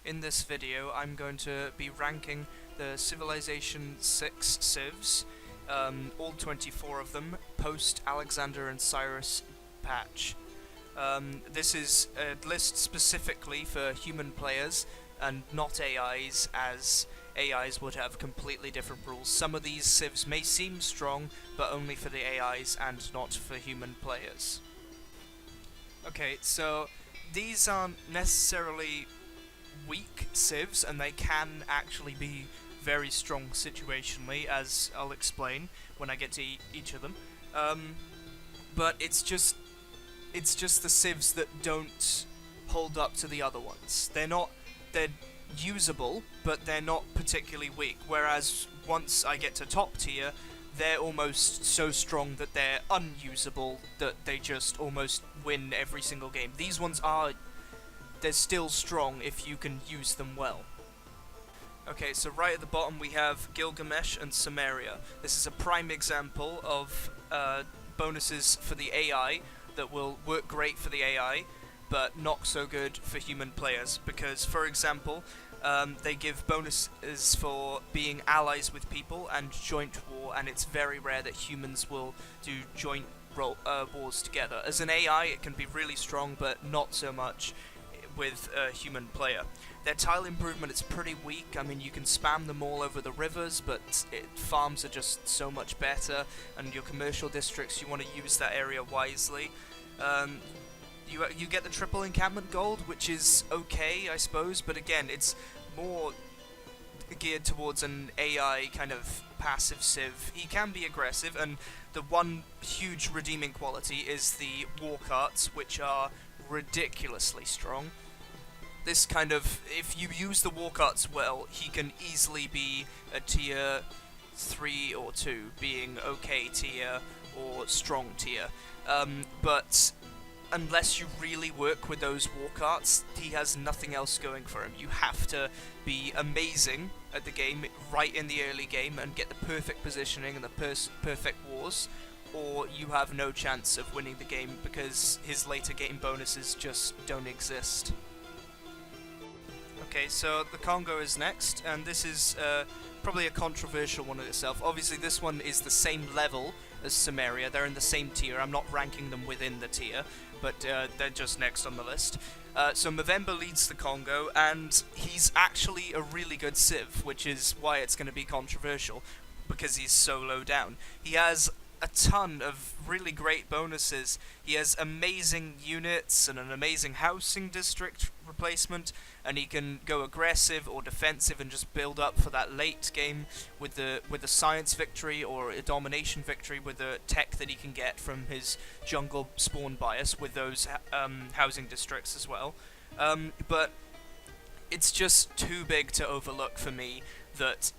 In this video I'm going to be ranking the Civilization 6 civs, all 24 of them, post Alexander and Cyrus patch. This is a list specifically for human players and not AIs, as AIs would have completely different rules. Some of these civs may seem strong, but only for the AIs and not for human players. Okay, so these aren't necessarily weak civs, and they can actually be very strong situationally, as I'll explain when I get to each of them. But it's just the civs that don't hold up to the other ones. They're usable, but they're not particularly weak, whereas once I get to top tier, they're almost so strong that they're unusable, that they just almost win every single game. These ones they're still strong if you can use them well. Okay, so right at the bottom we have Gilgamesh and Samaria. This is a prime example of bonuses for the AI that will work great for the AI, but not so good for human players, because, for example, they give bonuses for being allies with people and joint war, and it's very rare that humans will do joint wars together. As an AI, it can be really strong, but not so much with a human player. Their tile improvement is pretty weak. I mean, you can spam them all over the rivers, but farms are just so much better, and your commercial districts, you want to use that area wisely. You get the triple encampment gold, which is okay, I suppose, but again, it's more geared towards an AI kind of passive civ. He can be aggressive, and the one huge redeeming quality is the war carts, which are ridiculously strong. This kind of, if you use the war carts well, he can easily be a tier 3 or 2, being okay tier or strong tier. But unless you really work with those war carts, he has nothing else going for him. You have to be amazing at the game right in the early game and get the perfect positioning and the perfect wars, or you have no chance of winning the game because his later game bonuses just don't exist. Okay, so the Congo is next, and this is probably a controversial one in itself. Obviously this one is the same level as Samaria, they're in the same tier. I'm not ranking them within the tier, but they're just next on the list. So Movember leads the Congo, and he's actually a really good civ, which is why it's going to be controversial, because he's so low down. He has a ton of really great bonuses. He has amazing units and an amazing housing district replacement, and he can go aggressive or defensive and just build up for that late game with the science victory or a domination victory with the tech that he can get from his jungle spawn bias with those housing districts as well. But it's just too big to overlook for me that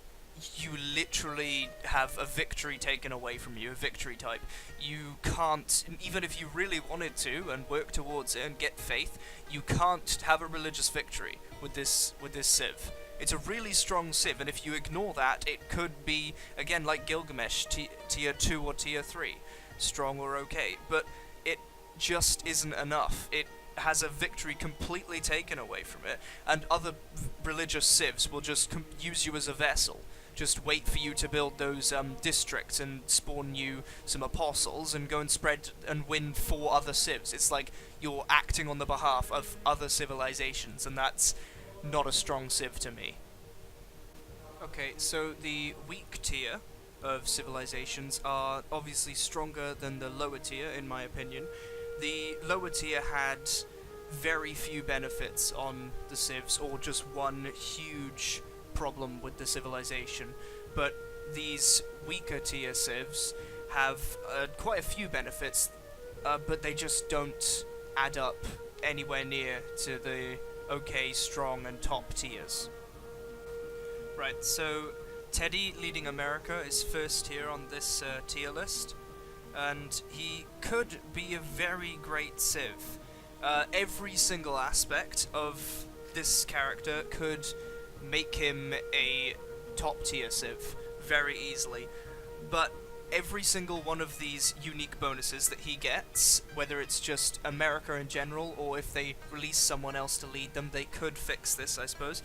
you literally have a victory taken away from you, a victory type. You can't, even if you really wanted to and work towards it and get faith, you can't have a religious victory with this civ. It's a really strong civ, and if you ignore that, it could be, again, like Gilgamesh, tier 2 or tier 3, strong or okay, but it just isn't enough. It has a victory completely taken away from it, and other religious civs will just use you as a vessel. Just wait for you to build those districts and spawn you some apostles and go and spread and win 4 other civs. It's like you're acting on the behalf of other civilizations, and that's not a strong civ to me. Okay, so the weak tier of civilizations are obviously stronger than the lower tier, in my opinion. The lower tier had very few benefits on the civs, or just one huge problem with the civilization, but these weaker tier civs have quite a few benefits, but they just don't add up anywhere near to the okay, strong, and top tiers. Right, so Teddy leading America is first here on this tier list, and he could be a very great civ. Every single aspect of this character could make him a top tier civ very easily, but every single one of these unique bonuses that he gets, whether it's just America in general, or if they release someone else to lead them, they could fix this, I suppose.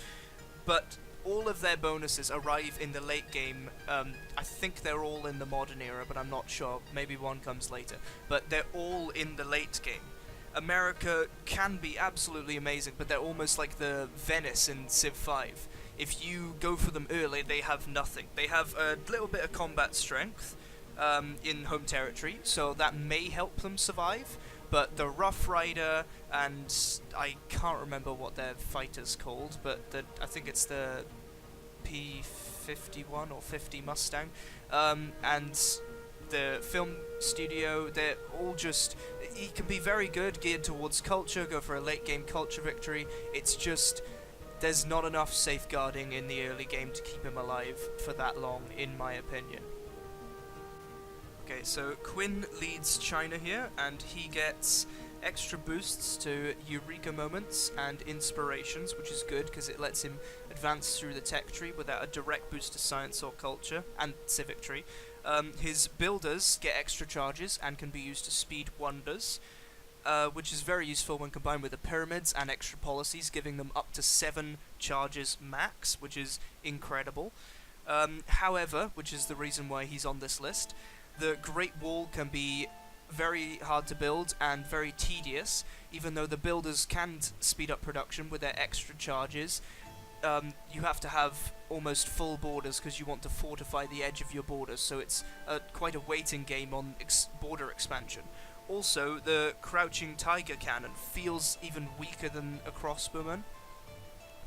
But all of their bonuses arrive in the late game. I think they're all in the modern era, but I'm not sure. Maybe one comes later. But they're all in the late game. America can be absolutely amazing, but they're almost like the Venice in Civ 5. If you go for them early, they have nothing. They have a little bit of combat strength in home territory, so that may help them survive. But the Rough Rider, and I can't remember what their fighter's called, but I think it's the P-51 or 50 Mustang, and the film studio, they're all just... He can be very good, geared towards culture, go for a late game culture victory. It's just... there's not enough safeguarding in the early game to keep him alive for that long, in my opinion. Okay, so Quinn leads China here, and he gets extra boosts to Eureka Moments and Inspirations, which is good because it lets him advance through the tech tree without a direct boost to Science or Culture, and Civic Tree. His Builders get extra charges and can be used to speed wonders, which is very useful when combined with the Pyramids and extra policies, giving them up to 7 charges max, which is incredible. However, which is the reason why he's on this list, the Great Wall can be very hard to build and very tedious, even though the Builders can speed up production with their extra charges. You have to have almost full borders because you want to fortify the edge of your borders, so it's quite a waiting game on border expansion. Also, the Crouching Tiger Cannon feels even weaker than a crossbowman,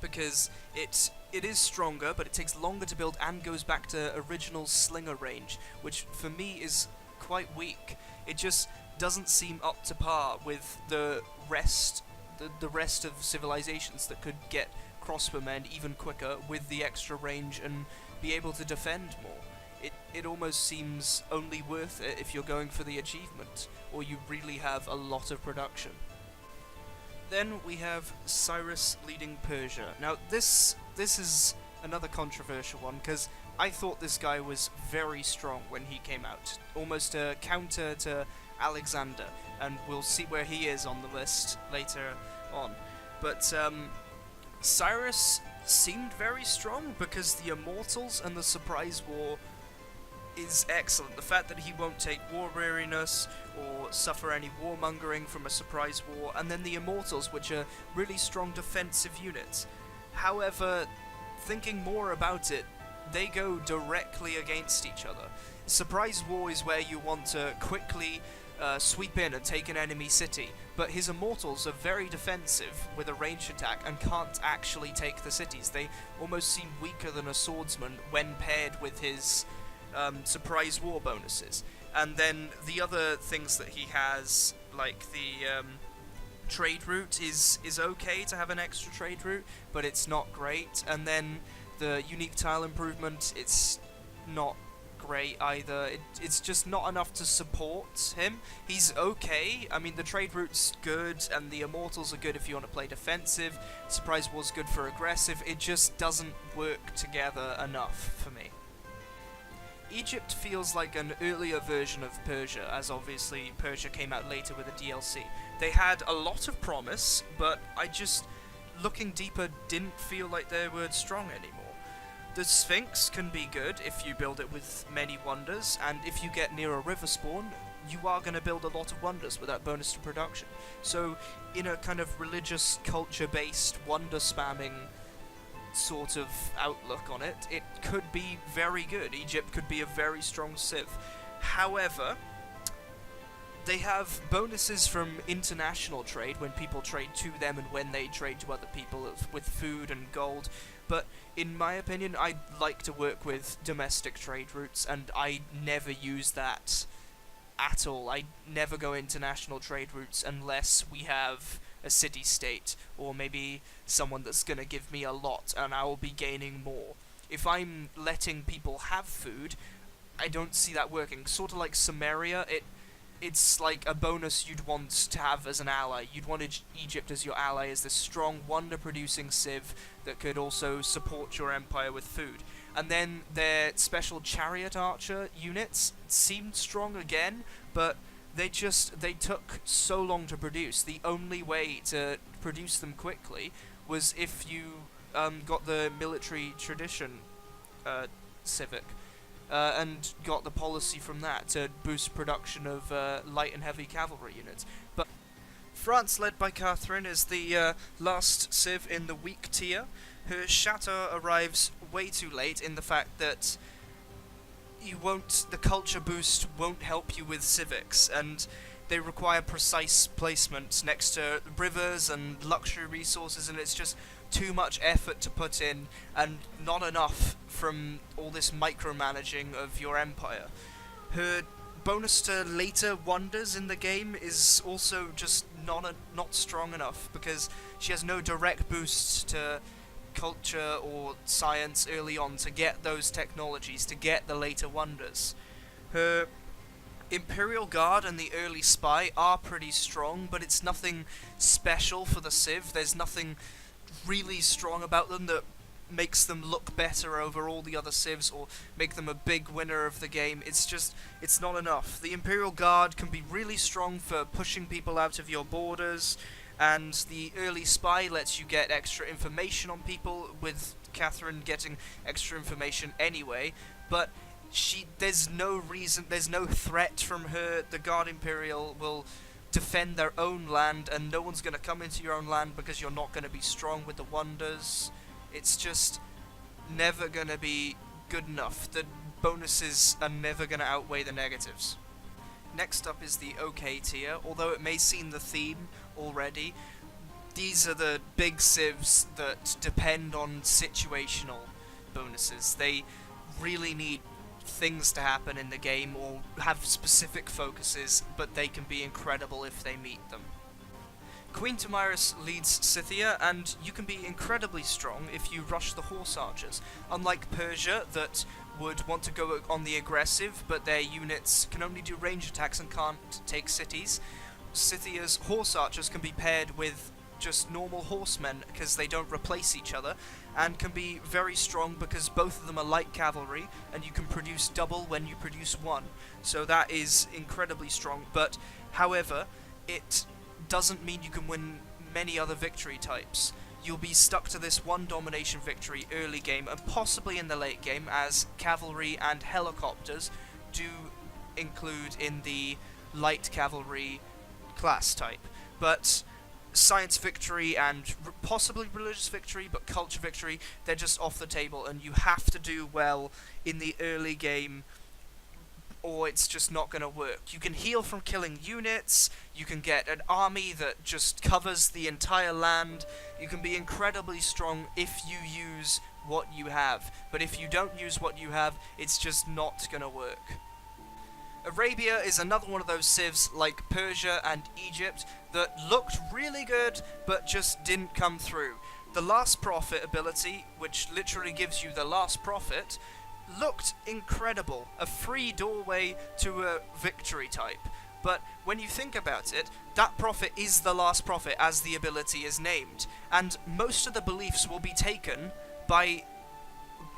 because it is stronger, but it takes longer to build and goes back to original slinger range, which for me is quite weak. It just doesn't seem up to par with the rest of civilizations that could get crossbowmen even quicker with the extra range and be able to defend more. It almost seems only worth it if you're going for the achievement, or you really have a lot of production. Then we have Cyrus leading Persia. Now this is another controversial one, because I thought this guy was very strong when he came out, almost a counter to Alexander, and we'll see where he is on the list later on. But Cyrus seemed very strong because the Immortals and the Surprise War is excellent. The fact that he won't take war weariness or suffer any warmongering from a surprise war, and then the Immortals, which are really strong defensive units. However, thinking more about it, they go directly against each other. Surprise war is where you want to quickly sweep in and take an enemy city, but his Immortals are very defensive with a ranged attack and can't actually take the cities. They almost seem weaker than a swordsman when paired with his surprise war bonuses. And then the other things that he has, like the trade route is okay to have an extra trade route, but it's not great. And then the unique tile improvement, it's not great either. It's just not enough to support him. He's okay. I mean, the trade route's good, and the Immortals are good if you want to play defensive. Surprise war's good for aggressive. It just doesn't work together enough for me. Egypt feels like an earlier version of Persia, as obviously Persia came out later with a DLC. They had a lot of promise, but I just, looking deeper, didn't feel like they were strong anymore. The Sphinx can be good if you build it with many wonders, and if you get near a river spawn, you are going to build a lot of wonders with that bonus to production. So, in a kind of religious, culture-based, wonder spamming sort of outlook on it, it could be very good. Egypt could be a very strong civ. However, they have bonuses from international trade when people trade to them and when they trade to other people with food and gold, but in my opinion I like to work with domestic trade routes, and I never use that at all. I never go international trade routes unless we have a city-state, or maybe someone that's gonna give me a lot and I will be gaining more. If I'm letting people have food, I don't see that working. Sort of like Samaria, it's like a bonus you'd want to have as an ally. You'd want Egypt as your ally, as this strong, wonder-producing civ that could also support your empire with food. and then their special chariot archer units seemed strong again, but they took so long to produce. The only way to produce them quickly was if you got the military tradition civic, and got the policy from that to boost production of light and heavy cavalry units. But France, led by Catherine, is the last civ in the weak tier. Her chateau arrives way too late in the fact that the culture boost won't help you with civics, and they require precise placement next to rivers and luxury resources, and it's just too much effort to put in, and not enough from all this micromanaging of your empire. Her bonus to later wonders in the game is also just not strong enough, because she has no direct boosts to culture or science early on to get those technologies, to get the later wonders. Her Imperial Guard and the early spy are pretty strong, but it's nothing special for the civ. There's nothing really strong about them that makes them look better over all the other civs or make them a big winner of the game. It's not enough. The Imperial Guard can be really strong for pushing people out of your borders, and the early spy lets you get extra information on people, with Catherine getting extra information anyway, but there's no threat from her. The Guard Imperial will defend their own land, and no one's going to come into your own land because you're not going to be strong with the wonders. It's just never going to be good enough. The bonuses are never going to outweigh the negatives. Next up is the OK tier. Although it may seem the theme already, these are the big civs that depend on situational bonuses. They really need things to happen in the game or have specific focuses, but they can be incredible if they meet them. Queen Tamiris leads Scythia, and you can be incredibly strong if you rush the horse archers. Unlike Persia, that would want to go on the aggressive, but their units can only do range attacks and can't take cities, Scythia's horse archers can be paired with just normal horsemen because they don't replace each other, and can be very strong because both of them are light cavalry, and you can produce double when you produce one. So that is incredibly strong, but however, it doesn't mean you can win many other victory types. You'll be stuck to this one domination victory early game, and possibly in the late game, as cavalry and helicopters do include in the light cavalry class type. But science victory and possibly religious victory, but culture victory, they're just off the table, and you have to do well in the early game or it's just not going to work. You can heal from killing units, you can get an army that just covers the entire land, you can be incredibly strong if you use what you have, but if you don't use what you have, it's just not going to work. Arabia is another one of those civs like Persia and Egypt that looked really good but just didn't come through. The Last Prophet ability, which literally gives you the last prophet, looked incredible. A free doorway to a victory type. But when you think about it, that prophet is the last prophet as the ability is named, and most of the beliefs will be taken by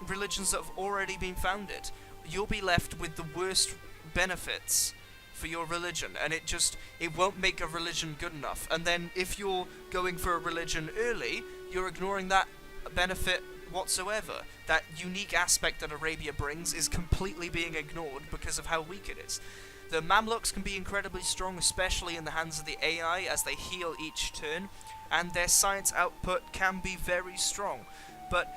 religions that have already been founded. You'll be left with the worst benefits for your religion, and it won't make a religion good enough. And then if you're going for a religion early, you're ignoring that benefit whatsoever. That unique aspect that Arabia brings is completely being ignored because of how weak it is. The Mamluks can be incredibly strong, especially in the hands of the AI as they heal each turn, and their science output can be very strong, but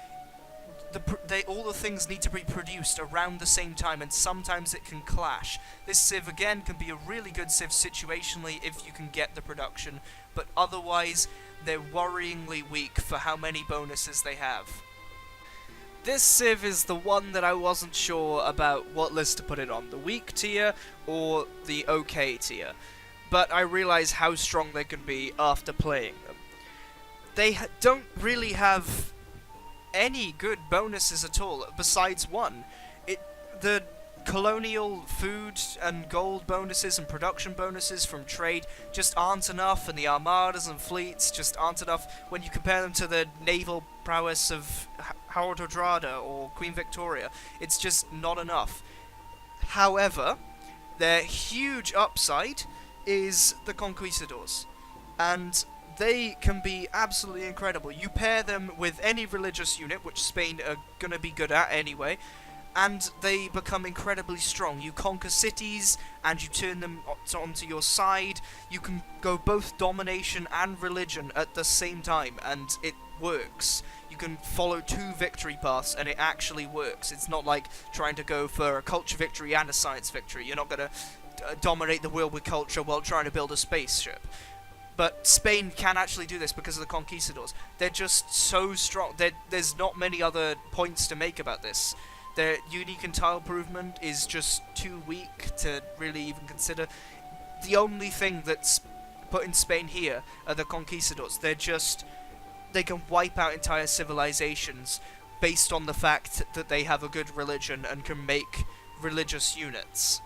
all the things need to be produced around the same time, and sometimes it can clash. This civ again can be a really good civ situationally if you can get the production, but otherwise they're worryingly weak for how many bonuses they have. This civ is the one that I wasn't sure about what list to put it on, the weak tier or the okay tier, but I realize how strong they can be after playing them. They don't really have any good bonuses at all, besides one. The colonial food and gold bonuses and production bonuses from trade just aren't enough, and the armadas and fleets just aren't enough when you compare them to the naval prowess of Howard Hardrada or Queen Victoria. It's just not enough. However, their huge upside is the Conquistadors, and they can be absolutely incredible. You pair them with any religious unit, which Spain are going to be good at anyway, and they become incredibly strong. You conquer cities, and you turn them onto your side. You can go both domination and religion at the same time, and it works. You can follow two victory paths, and it actually works. It's not like trying to go for a culture victory and a science victory. You're not going to dominate the world with culture while trying to build a spaceship. But Spain can actually do this because of the Conquistadors. They're just so strong. There's not many other points to make about this. Their unique and tile improvement is just too weak to really even consider. The only thing that's put in Spain here are the Conquistadors. They can wipe out entire civilizations based on the fact that they have a good religion and can make religious units.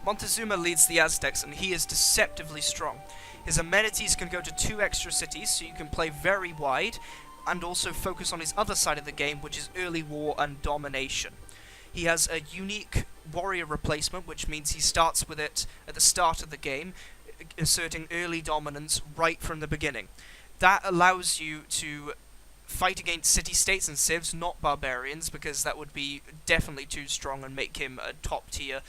Montezuma leads the Aztecs, and he is deceptively strong. His amenities can go to 2 extra cities, so you can play very wide, and also focus on his other side of the game, which is early war and domination. He has a unique warrior replacement, which means he starts with it at the start of the game, asserting early dominance right from the beginning. That allows you to fight against city-states and civs, not barbarians, because that would be definitely too strong and make him a top tier,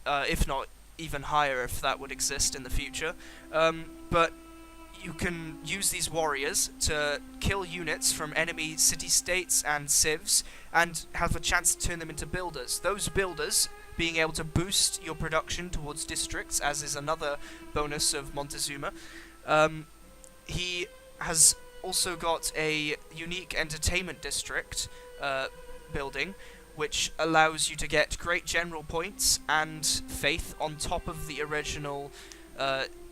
if not even higher if that would exist in the future. But you can use these warriors to kill units from enemy city-states and civs, and have a chance to turn them into builders. Those builders being able to boost your production towards districts, as is another bonus of Montezuma. He has also got a unique entertainment district building, which allows you to get great general points and faith on top of the original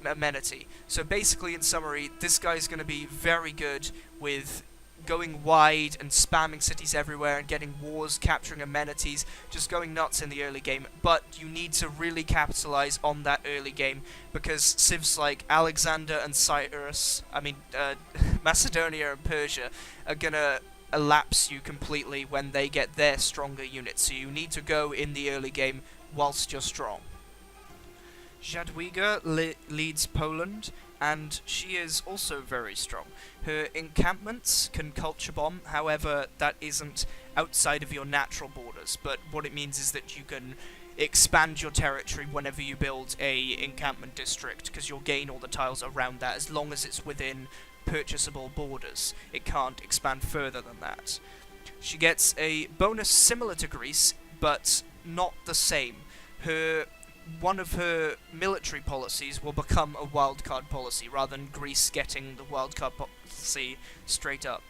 amenity. So basically, in summary, this guy's going to be very good with going wide and spamming cities everywhere and getting wars, capturing amenities, just going nuts in the early game. But you need to really capitalize on that early game, because civs like Alexander and Cyrus, Macedonia and Persia, are gonna elapse you completely when they get their stronger units. So you need to go in the early game whilst you're strong. Jadwiga leads Poland, and she is also very strong. Her encampments can culture bomb, however, that isn't outside of your natural borders, but what it means is that you can expand your territory whenever you build a encampment district, because you'll gain all the tiles around that as long as it's within purchasable borders. It can't expand further than that. She gets a bonus similar to Greece, but not the same. One of her military policies will become a wildcard policy, rather than Greece getting the wildcard policy straight up.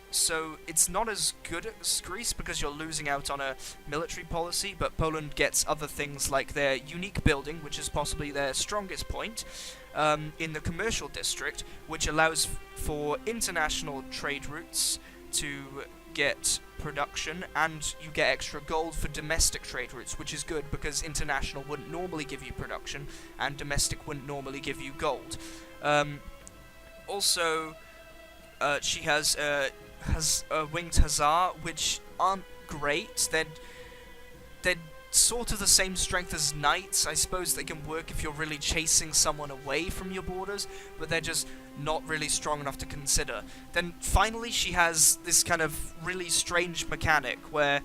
So it's not as good as Greece because you're losing out on a military policy, but Poland gets other things like their unique building, which is possibly their strongest point, in the commercial district, which allows for international trade routes to get production, and you get extra gold for domestic trade routes, which is good because international wouldn't normally give you production and domestic wouldn't normally give you gold. Also, she has a winged hussar, which aren't great. They're sort of the same strength as knights. I suppose they can work if you're really chasing someone away from your borders, but they're just not really strong enough to consider. Then finally she has this kind of really strange mechanic where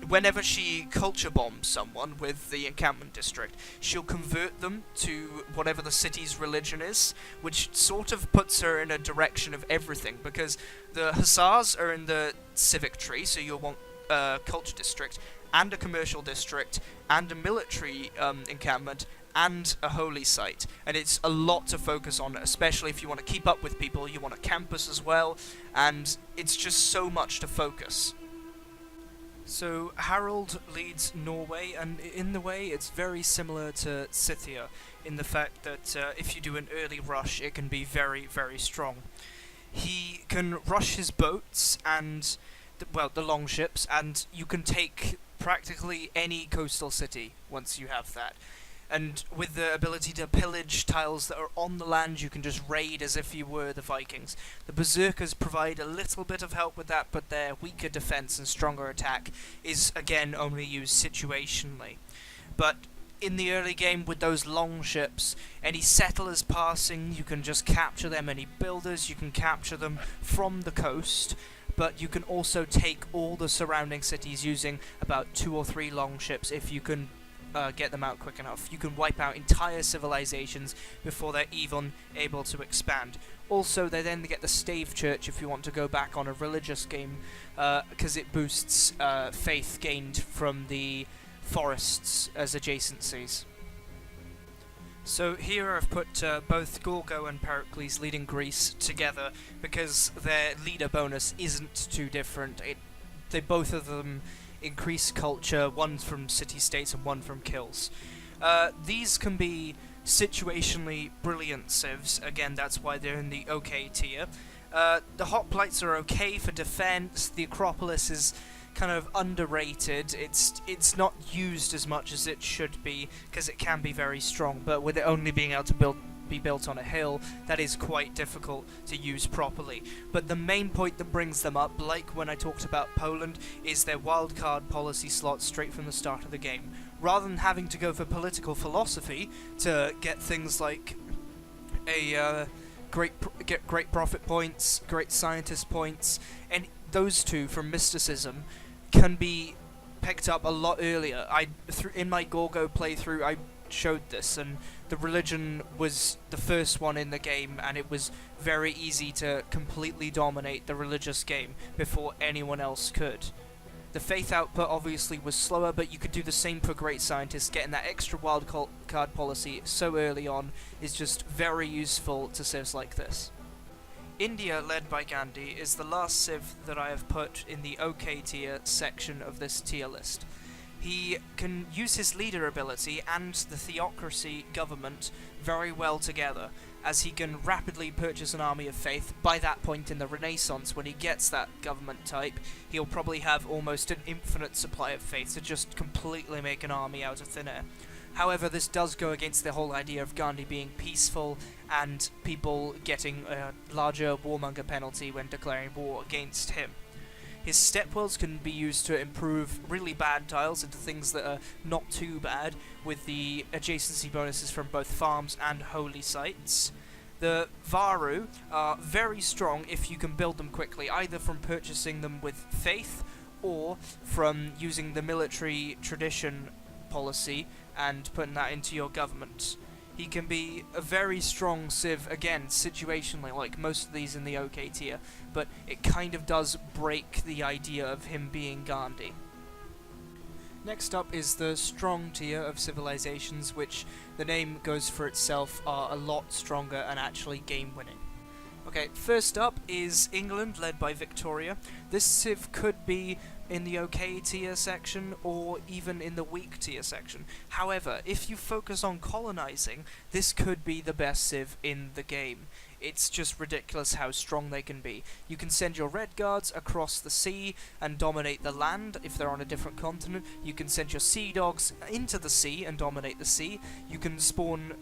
whenever she culture bombs someone with the encampment district, she'll convert them to whatever the city's religion is, which sort of puts her in a direction of everything, because the hussars are in the civic tree, so you'll want a culture district, and a commercial district, and a military encampment, and a holy site. And it's a lot to focus on, especially if you want to keep up with people. You want a campus as well, and it's just so much to focus. So Harold leads Norway, and in the way it's very similar to Scythia, in the fact that if you do an early rush, it can be very, very strong. He can rush his boats and the longships, and you can take practically any coastal city once you have that. And with the ability to pillage tiles that are on the land, you can just raid as if you were the Vikings. The Berserkers provide a little bit of help with that, but their weaker defense and stronger attack is again only used situationally. But in the early game, with those long ships, any settlers passing, you can just capture them. Any builders, you can capture them from the coast, but you can also take all the surrounding cities using about 2 or 3 long ships if you can get them out quick enough. You can wipe out entire civilizations before they're even able to expand. Also, they then get the stave church if you want to go back on a religious game, because it boosts faith gained from the forests as adjacencies. So here I've put both Gorgo and Pericles leading Greece together because their leader bonus isn't too different. They both of them increase culture, one from city-states and one from kills. These can be situationally brilliant civs, again that's why they're in the OK tier. The hoplites are okay for defense, the Acropolis is kind of underrated, it's not used as much as it should be because it can be very strong, but with it only being able to be built on a hill, that is quite difficult to use properly. But the main point that brings them up, like when I talked about Poland, is their wildcard policy slots straight from the start of the game. Rather than having to go for political philosophy to get things like get great prophet points, great scientist points, and those two from mysticism can be picked up a lot earlier. In my Gorgo playthrough I showed this, and the religion was the first one in the game, and it was very easy to completely dominate the religious game before anyone else could. The faith output obviously was slower, but you could do the same for great scientists. Getting that extra wild card policy so early on is just very useful to civs like this. India, led by Gandhi, is the last civ that I have put in the OK tier section of this tier list. He can use his leader ability and the theocracy government very well together, as he can rapidly purchase an army of faith. By that point in the Renaissance, when he gets that government type, he'll probably have almost an infinite supply of faith to just completely make an army out of thin air. However, this does go against the whole idea of Gandhi being peaceful and people getting a larger warmonger penalty when declaring war against him. His stepwells can be used to improve really bad tiles into things that are not too bad, with the adjacency bonuses from both farms and holy sites. The Varu are very strong if you can build them quickly, either from purchasing them with faith or from using the military tradition policy and putting that into your government. He can be a very strong civ, again, situationally, like most of these in the OK tier, but it kind of does break the idea of him being Gandhi. Next up is the strong tier of civilizations, which the name goes for itself, are a lot stronger and actually game-winning. Okay, first up is England, led by Victoria. This civ could be in the OK tier section, or even in the weak tier section. However, if you focus on colonizing, this could be the best civ in the game. It's just ridiculous how strong they can be. You can send your red guards across the sea and dominate the land if they're on a different continent. You can send your sea dogs into the sea and dominate the sea. You can spawn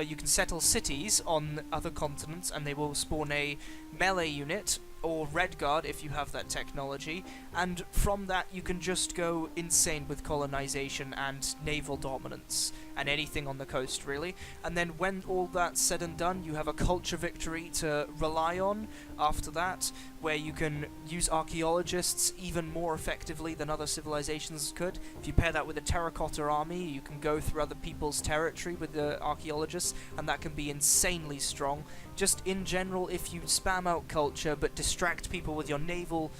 you can settle cities on other continents and they will spawn a melee unit or red guard if you have that technology, and from that you can just go insane with colonization and naval dominance and anything on the coast really. And then when all that's said and done, you have a culture victory to rely on after that, where you can use archaeologists even more effectively than other civilizations could. If you pair that with a terracotta army, you can go through other people's territory with the archaeologists, and that can be insanely strong. Just in general, if you spam out culture but distract people with your naval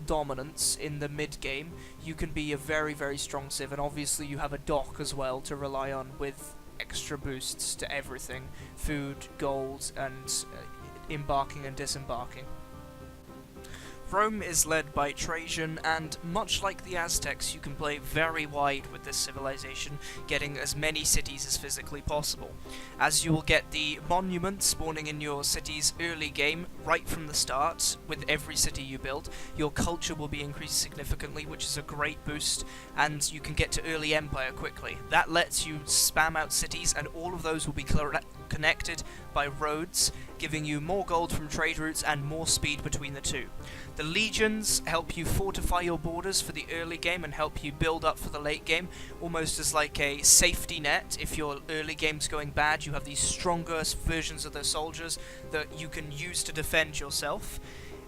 dominance in the mid-game, you can be a very, very strong civ, and obviously you have a dock as well to rely on with extra boosts to everything, food, gold, and embarking and disembarking. Rome is led by Trajan, and much like the Aztecs, you can play very wide with this civilization, getting as many cities as physically possible, as you will get the monuments spawning in your city's early game right from the start. With every city you build, your culture will be increased significantly, which is a great boost, and you can get to early empire quickly. That lets you spam out cities, and all of those will be connected by roads, giving you more gold from trade routes and more speed between the two. The legions help you fortify your borders for the early game and help you build up for the late game, almost as like a safety net. If your early game's going bad, you have these stronger versions of the soldiers that you can use to defend yourself.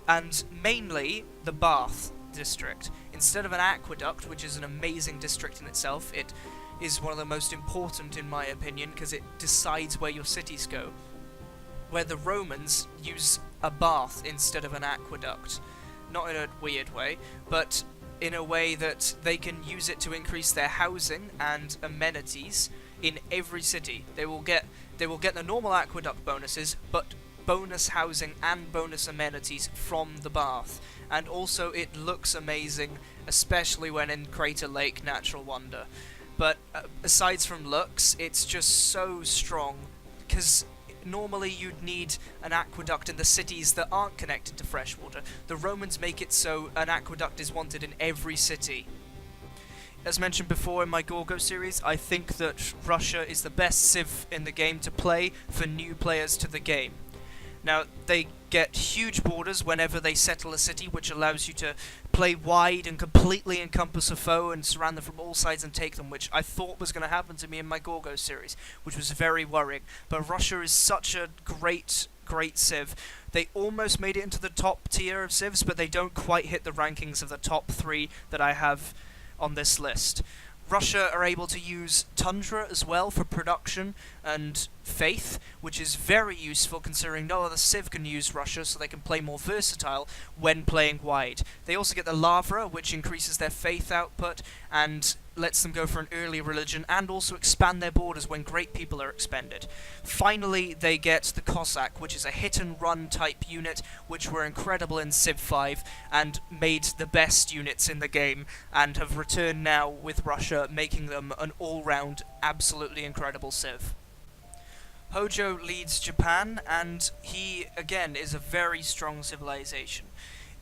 And mainly, the Bath district. Instead of an aqueduct, which is an amazing district in itself, it is one of the most important in my opinion, because it decides where your cities go. Where the Romans use a bath instead of an aqueduct. Not in a weird way, but in a way that they can use it to increase their housing and amenities in every city. They will get the normal aqueduct bonuses, but bonus housing and bonus amenities from the bath. And also it looks amazing, especially when in Crater Lake Natural Wonder. But aside from looks, it's just so strong, because normally you'd need an aqueduct in the cities that aren't connected to fresh water. The Romans make it so an aqueduct is wanted in every city. As mentioned before in my Gorgo series, I think that Russia is the best civ in the game to play for new players to the game. Now, they get huge borders whenever they settle a city, which allows you to play wide and completely encompass a foe and surround them from all sides and take them, which I thought was going to happen to me in my Gorgo series, which was very worrying. But Russia is such a great civ. They almost made it into the top tier of civs, but they don't quite hit the rankings of the top 3 that I have on this list. Russia are able to use Tundra as well for production and faith, which is very useful considering no other civ can use Russia, so they can play more versatile when playing wide. They also get the Lavra, which increases their faith output and lets them go for an early religion, and also expand their borders when great people are expended. Finally, they get the Cossack, which is a hit-and-run type unit, which were incredible in Civ 5, and made the best units in the game, and have returned now with Russia, making them an all-round, absolutely incredible civ. Hojo leads Japan, and he, again, is a very strong civilization.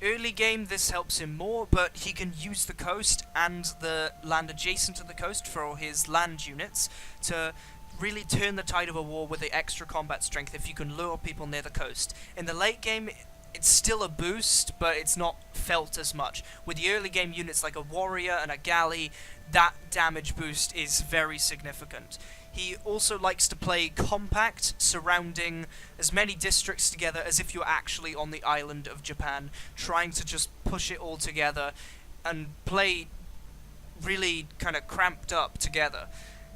Early game, this helps him more, but he can use the coast and the land adjacent to the coast for his land units to really turn the tide of a war with the extra combat strength if you can lure people near the coast. In the late game, it's still a boost, but it's not felt as much. With the early game units like a warrior and a galley, that damage boost is very significant. He also likes to play compact, surrounding as many districts together as if you're actually on the island of Japan, trying to just push it all together and play really kind of cramped up together.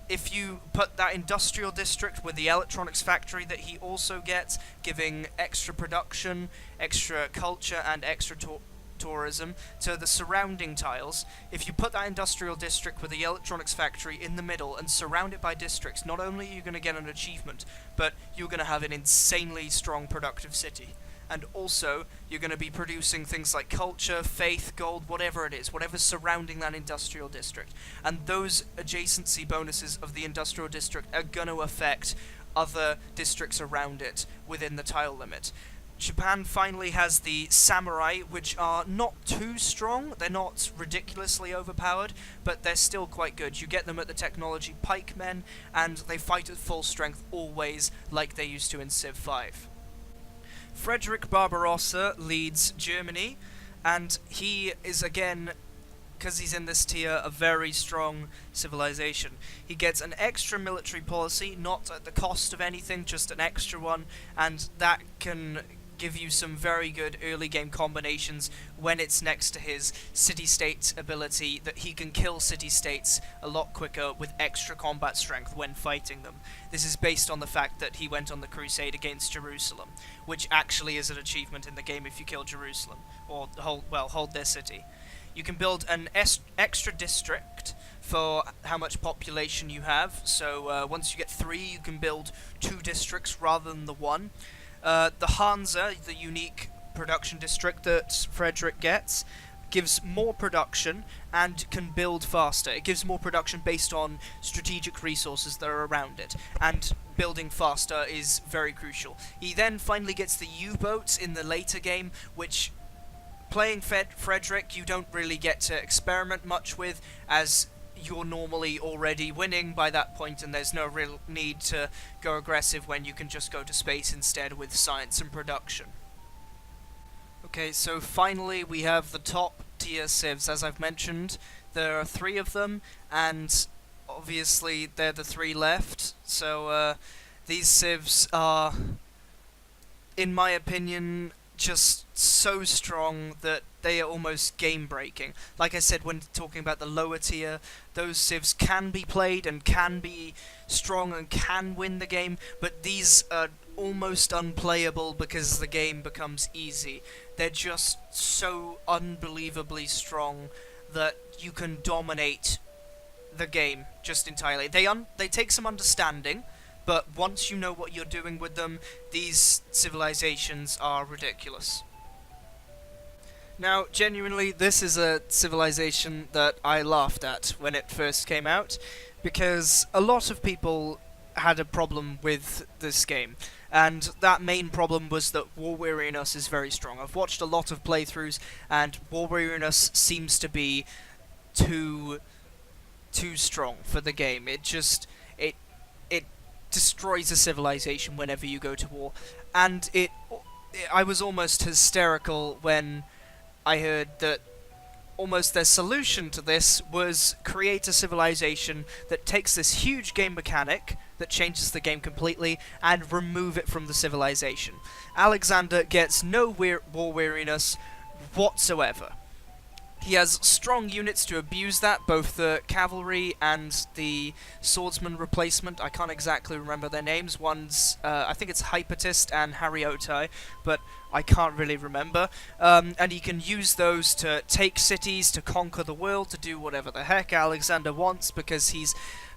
If you put that industrial district with the electronics factory that he also gets, giving extra production, extra culture, and extra tourism to the surrounding tiles, if you put that industrial district with the electronics factory in the middle and surround it by districts, not only are you going to get an achievement, but you're going to have an insanely strong productive city. And also, you're going to be producing things like culture, faith, gold, whatever it is, whatever's surrounding that industrial district. And those adjacency bonuses of the industrial district are going to affect other districts around it within the tile limit. Japan finally has the samurai, which are not too strong. They're not ridiculously overpowered, but they're still quite good. You get them at the technology pikemen, and they fight at full strength always, like they used to in Civ 5. Frederick Barbarossa leads Germany, and he is, again, because he's in this tier, a very strong civilization. He gets an extra military policy, not at the cost of anything, just an extra one, and that can give you some very good early game combinations when it's next to his city-state ability that he can kill city-states a lot quicker with extra combat strength when fighting them. This is based on the fact that he went on the crusade against Jerusalem, which actually is an achievement in the game if you kill Jerusalem, or hold their city. You can build an extra district for how much population you have, so once you get 3 you can build 2 districts rather than the 1. The Hansa, the unique production district that Frederick gets gives more production and can build faster. It gives more production based on strategic resources that are around it, and building faster is very crucial. He then finally gets the U-boats in the later game, which, playing Frederick, you don't really get to experiment much with, as you're normally already winning by that point, and there's no real need to go aggressive when you can just go to space instead with science and production. Okay, so finally we have the top tier civs. As I've mentioned, there are 3 of them, and obviously they're the 3 left, so these civs are, in my opinion, just so strong that they are almost game-breaking. Like I said, when talking about the lower tier, those civs can be played and can be strong and can win the game, but these are almost unplayable because the game becomes easy. They're just so unbelievably strong that you can dominate the game just entirely. They take some understanding, but once you know what you're doing with them, these civilizations are ridiculous. Now, genuinely, this is a civilization that I laughed at when it first came out, because a lot of people had a problem with this game, and that main problem was that War Weariness is very strong. I've watched a lot of playthroughs, and War Weariness seems to be too strong for the game. It destroys a civilization whenever you go to war, and I was almost hysterical when I heard that almost their solution to this was create a civilization that takes this huge game mechanic that changes the game completely and remove it from the civilization. Alexander gets no war weariness whatsoever. He has strong units to abuse that, both the cavalry and the swordsman replacement. I can't exactly remember their names. One's, I think it's Hypatist and Hariotai, but I can't really remember. And he can use those to take cities, to conquer the world, to do whatever the heck Alexander wants, because he's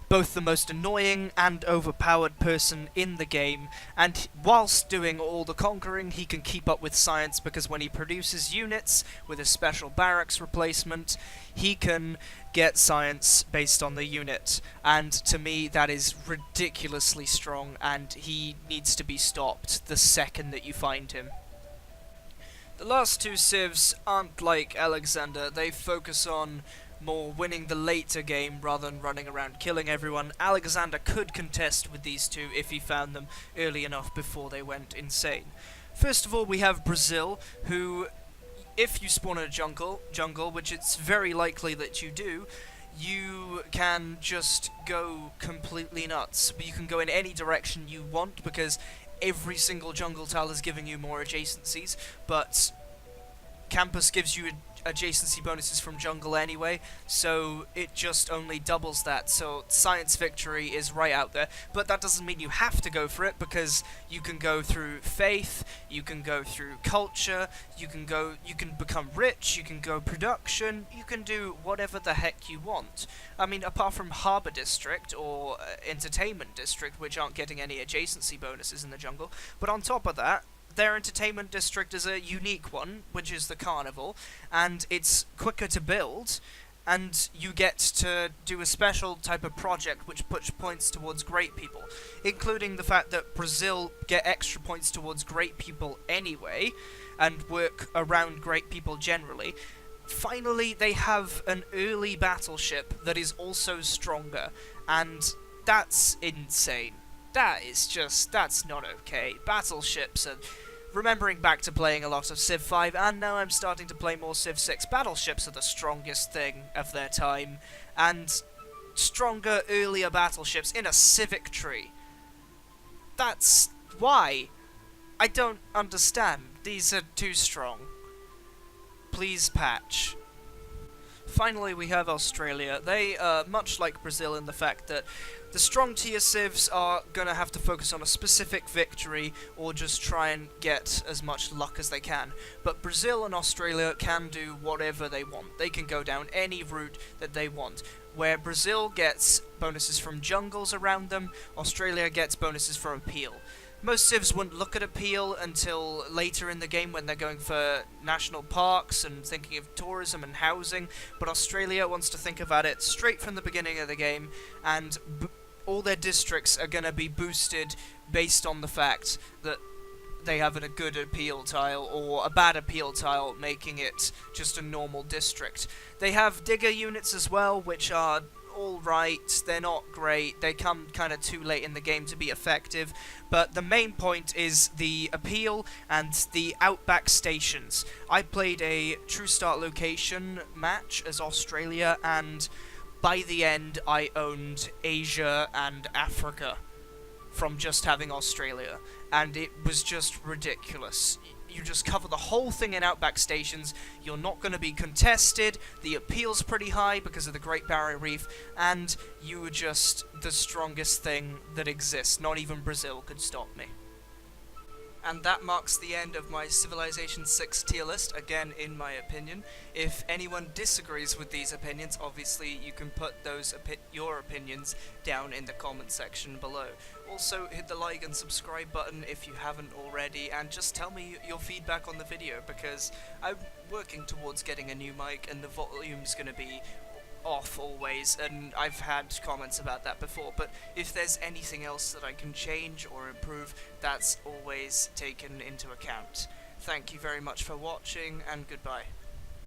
both the most annoying and overpowered person in the game, and whilst doing all the conquering, he can keep up with science, because when he produces units with a special barracks replacement, he can get science based on the unit, and to me that is ridiculously strong, and he needs to be stopped the second that you find him. The last 2 civs aren't like Alexander. They focus on more winning the later game rather than running around killing everyone. Alexander could contest with these 2 if he found them early enough before they went insane. First of all, we have Brazil, who, if you spawn in a jungle, which it's very likely that you do, you can just go completely nuts. You can go in any direction you want, because every single jungle tile is giving you more adjacencies, but Campus gives you adjacency bonuses from jungle anyway, so it just only doubles that, so science victory is right out there. But that doesn't mean you have to go for it, because you can go through faith, you can go through culture, you can become rich, you can go production, you can do whatever the heck you want. I mean, apart from Harbour District or Entertainment District, which aren't getting any adjacency bonuses in the jungle, but on top of that, their entertainment district is a unique one, which is the Carnival, and it's quicker to build, and you get to do a special type of project which puts points towards great people, including the fact that Brazil get extra points towards great people anyway, and work around great people generally. Finally, they have an early battleship that is also stronger, and that's insane. That's not okay. Battleships are... Remembering back to playing a lot of Civ 5, and now I'm starting to play more Civ 6, battleships are the strongest thing of their time, and stronger, earlier battleships in a civic tree. That's... why? I don't understand. These are too strong. Please patch. Finally, we have Australia. They are much like Brazil in the fact that the strong tier civs are going to have to focus on a specific victory or just try and get as much luck as they can. But Brazil and Australia can do whatever they want. They can go down any route that they want. Where Brazil gets bonuses from jungles around them, Australia gets bonuses from appeal. most civs wouldn't look at appeal until later in the game when they're going for national parks and thinking of tourism and housing, but Australia wants to think about it straight from the beginning of the game, and all their districts are going to be boosted based on the fact that they have a good appeal tile or a bad appeal tile, making it just a normal district. They have digger units as well, which are alright, they're not great, they come kind of too late in the game to be effective, but the main point is the appeal and the outback stations. I played a true start location match as Australia, and by the end I owned Asia and Africa from just having Australia, and it was just ridiculous. You just cover the whole thing in outback stations, you're not going to be contested, the appeal's pretty high because of the Great Barrier Reef, and you were just the strongest thing that exists. Not even Brazil could stop me. And that marks the end of my Civilization 6 tier list, again in my opinion. If anyone disagrees with these opinions, obviously you can put those your opinions down in the comment section below. Also, hit the like and subscribe button if you haven't already, and just tell me your feedback on the video, because I'm working towards getting a new mic and the volume's going to be off always, and I've had comments about that before, but if there's anything else that I can change or improve, that's always taken into account. Thank you very much for watching, and goodbye.